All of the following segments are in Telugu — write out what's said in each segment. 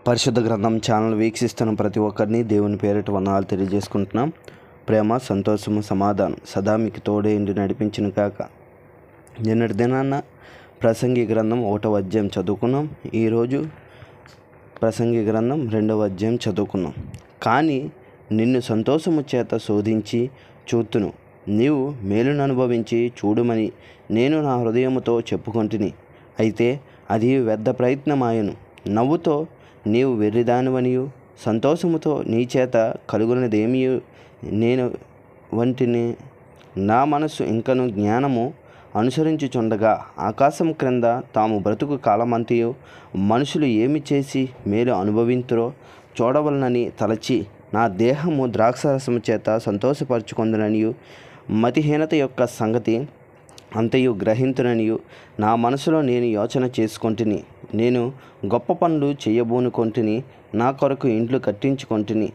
పరిశుద్ధ గ్రంథం ఛానల్ వీక్షిస్తున్న ప్రతి ఒక్కరిని దేవుని పేరిట వందనాలు తెలియజేసుకుంటున్నాం. ప్రేమ, సంతోషము, సమాధానం సదా మీకు తోడే ఇంటి నడిపించిన కాక. నిన్నటి దినాన్న ప్రసంగి గ్రంథం 1వ అధ్యాయం చదువుకున్నాం. ఈరోజు ప్రసంగి గ్రంథం 2వ అధ్యాయం చదువుకున్నాం. కానీ నిన్ను సంతోషము చేత శోధించి చూతును, నీవు మేలును అనుభవించి చూడుమని నేను నా హృదయముతో చెప్పుకొంటిని. అయితే అది వ్యర్థ ప్రయత్నమాయను. నవ్వుతో నీవు వెర్రిదానివనియు, సంతోషముతో నీ చేత కలుగునదేమీ నేను వంటిని. నా మనస్సు ఇంకను జ్ఞానము అనుసరించుచుండగా ఆకాశం క్రింద తాము బ్రతుకు కాలమంతయు మనుషులు ఏమి చేసి మేలు అనుభవింతురో చూడవలనని తలచి నా దేహము ద్రాక్షరసము చేత సంతోషపరచుకొందుననియు, మతిహీనత యొక్క సంగతి అంతయు గ్రహింతుననియు నా మనసులో నేను యోచన చేసుకొంటిని. నేను గొప్ప పనులు చేయబూనుకొంటిని. నా కొరకు ఇండ్లు కట్టించుకొంటిని,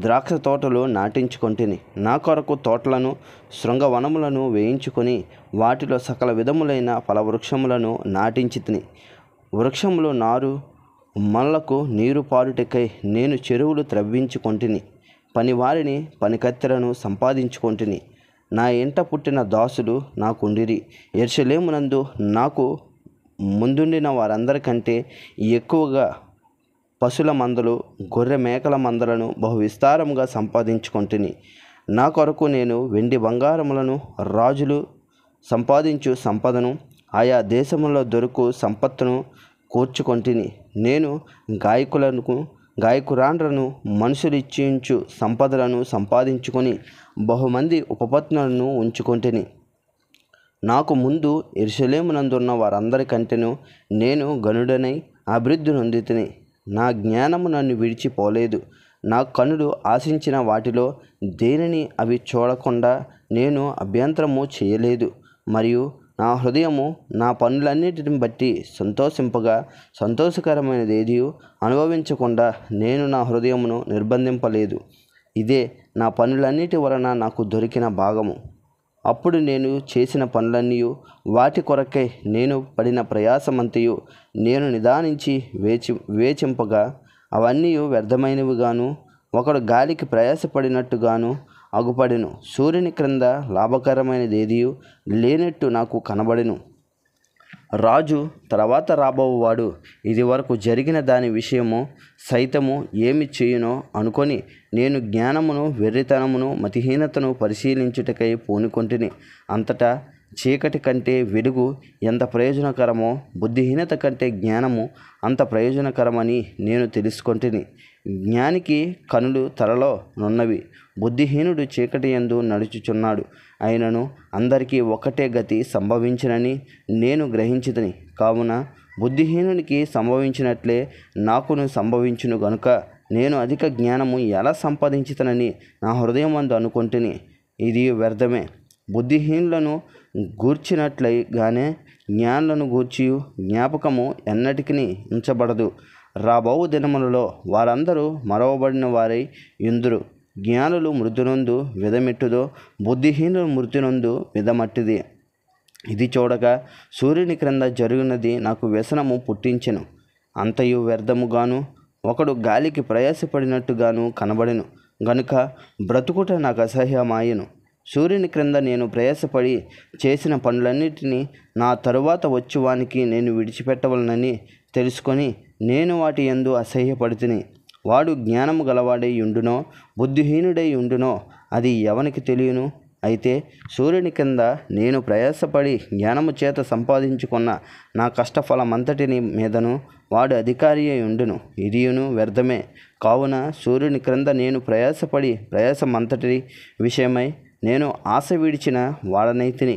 ద్రాక్ష తోటలు నాటించుకొంటిని. నా కొరకు తోటలను, శృంగవనములను వేయించుకొని వాటిలో సకల విధములైన ఫలవృక్షములను నాటించితిని. వృక్షములు నారు మళ్ళకు నీరు పారుటకై నేను చెరువులు త్రవ్వించుకొంటిని. పనివారిని, పనికత్తెలను సంపాదించుకొంటిని. నా ఇంట పుట్టిన దాసులు నాకుండిరి. యెరూషలేమునందు నాకు ముందుండిన వారందరికంటే ఎక్కువగా పశుల మందలు, గొర్రె మేకల మందలను బహు విస్తారముగా సంపాదించుకొంటిని. నా కొరకు నేను వెండి బంగారములను, రాజులు సంపాదించు సంపదను, ఆయా దేశములలో దొరుకు సంపత్తును కూర్చుకొంటిని. నేను గాయకురాండ్రను, మనుషులిచ్చించు సంపదలను సంపాదించుకొని బహుమంది ఉపపత్నులను ఉంచుకొంటిని. నాకు ముందు యెరూషలేమునందున్న వారందరికంటేను నేను గనుడనై అభివృద్ధి నొందితిని. నా జ్ఞానము నన్ను విడిచిపోలేదు. నా కనులు ఆశించిన వాటిలో దేనిని అవి చూడకుండా నేను అభ్యంతరము చేయలేదు. మరియు నా హృదయము నా పనులన్నిటిని బట్టి సంతోషింపగా సంతోషకరమైనదేది అనుభవించకుండా నేను నా హృదయమును నిర్బంధింపలేదు. ఇదే నా పనులన్నిటి వలన నాకు దొరికిన భాగము. అప్పుడు నేను చేసిన పనులన్నీ, వాటి కొరకై నేను పడిన ప్రయాసమంతయు నేను నిదానించి వేచింపగా అవన్నీ వ్యర్థమైనవిగాను, ఒకడు గాలికి ప్రయాసపడినట్టుగాను అగుపడెను. సూర్యుని క్రింద లాభకరమైనదేది లేనట్టు నాకు కనబడెను. రాజు తర్వాత రాబోవాడు ఇది వరకు జరిగిన దాని విషయము సైతము ఏమి చేయునో అనుకొని నేను జ్ఞానమును, వెర్రితనమును, మతిహీనతను పరిశీలించుటకై పూనుకొంటిని. అంతటా చీకటి కంటే వెలుగు ఎంత ప్రయోజనకరమో, బుద్ధిహీనత కంటే జ్ఞానము అంత ప్రయోజనకరమని నేను తెలుసుకొంటిని. జ్ఞానికి కనులు తలలో నున్నవి, బుద్ధిహీనుడు చీకటి యందు నడుచుచున్నాడు. అయినను అందరికీ ఒకటే గతి సంభవించినని నేను గ్రహించితిని. కావున బుద్ధిహీనునికి సంభవించినట్లే నాకును సంభవించును గనుక నేను అధిక జ్ఞానము ఎలా సంపాదించితనని నా హృదయమందు అనుకొంటిని. ఇది వ్యర్థమే. బుద్ధిహీనులను గూర్చినట్లుగానే జ్ఞానులను గూర్చి జ్ఞాపకము ఎన్నటికీ ఉంచబడదు. రాబోవు దినములలో వారందరూ మరవబడిన వారై యుందురు. జ్ఞానులు మృతునందు విధమెట్టుదో, బుద్ధిహీనులు మృతునందు విధమట్టిది. ఇది చూడగా సూర్యుని క్రింద జరుగునది నాకు వ్యసనము పుట్టించెను. అంతయు వ్యర్థముగాను, ఒకడు గాలికి ప్రయాసపడినట్టుగాను కనబడెను గనుక బ్రతుకుట నాకు అసహ్యమాయెను. సూర్యుని క్రింద నేను ప్రయాసపడి చేసిన పనులన్నిటినీ నా తరువాత వచ్చువానికి నేను విడిచిపెట్టవలనని తెలుసుకొని నేను వాటి యందు అసహ్యపడితిని. వాడు జ్ఞానము గలవాడై ఉండునో, బుద్ధిహీనుడై ఉండునో అది ఎవనికి తెలియను. అయితే సూర్యుని కింద నేను ప్రయాసపడి జ్ఞానము చేత సంపాదించుకున్న నా కష్టఫలమంతటిని మీదను వాడు అధికారి అయి ఉండును. ఇదియును వ్యర్థమే. కావున సూర్యుని క్రింద నేను ప్రయాసపడి ప్రయాసమంతటి విషయమై నేను ఆశ విడిచిన వాడనైతిని.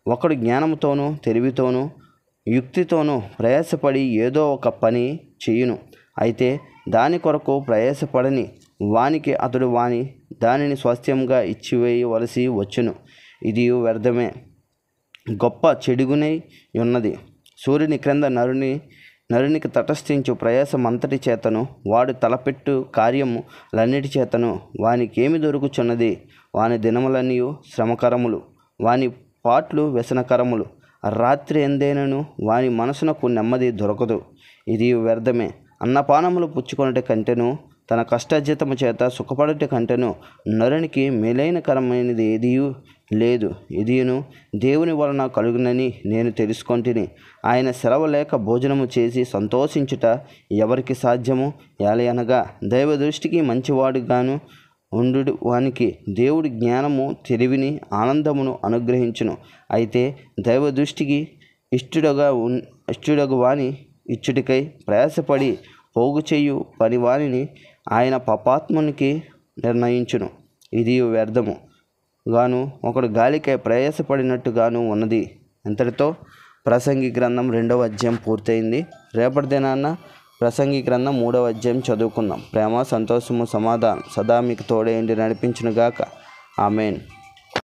ఒకడు జ్ఞానముతోనూ, తెలివితోనూ, యుక్తితోనూ ప్రయాసపడి ఏదో ఒక పని చేయును. అయితే దాని కొరకు ప్రయాసపడని వానికి అతడు దానిని స్వాస్థ్యంగా ఇచ్చివేయవలసి వచ్చును. ఇది వ్యర్థమే, గొప్ప చెడుగునై ఉన్నది. సూర్యుని క్రింద నరునికి తటస్థించు ప్రయాసమంతటి చేతను, వాడు తలపెట్టు కార్యములన్నిటి చేతను వానికేమి దొరుకుచున్నది? వాని దినములన్నీ శ్రమకరములు, వాని పాట్లు వ్యసనకరములు. రాత్రి ఎందేనను వాని మనసునకు నెమ్మది దొరకదు. ఇది వ్యర్థమే. అన్నపానములు పుచ్చుకొనుట కంటెను తన కష్టజితము చేత సుఖపడుట కంటెను నరునికి మేలైన కరమైనది ఏదియూ లేదు. ఇదియును దేవుని వలన కలుగునని నేను తెలుసుకొంటిని. ఆయన సెలవు లేక భోజనము చేసి సంతోషించుట ఎవరికి సాధ్యము? ఏలయనగా దైవ దృష్టికి మంచివాడుగాను ఉండు వానికి దేవుడి జ్ఞానము, తెలివిని, ఆనందమును అనుగ్రహించును. అయితే దైవ దృష్టికి ఇష్టడగు వాని ఇచ్చుటికై ప్రయాసపడి పోగు చేయు పనివానిని ఆయన పాపాత్మునికి నిర్ణయించును. ఇది వ్యర్థము గాను ఒకడు గాలికై ప్రయాసపడినట్టుగాను ఉన్నది. ఇంతటితో ప్రసంగి గ్రంథం 2వ అధ్యాయం పూర్తయింది. రేపటి దినాన ప్రసంగి గ్రంథం 3వ అధ్యాయం చదువుకుందాం. ప్రేమ, సంతోషము, సమాధానం సదా మీకు తోడేయండి నడిపించునుగాక. ఆమేన్.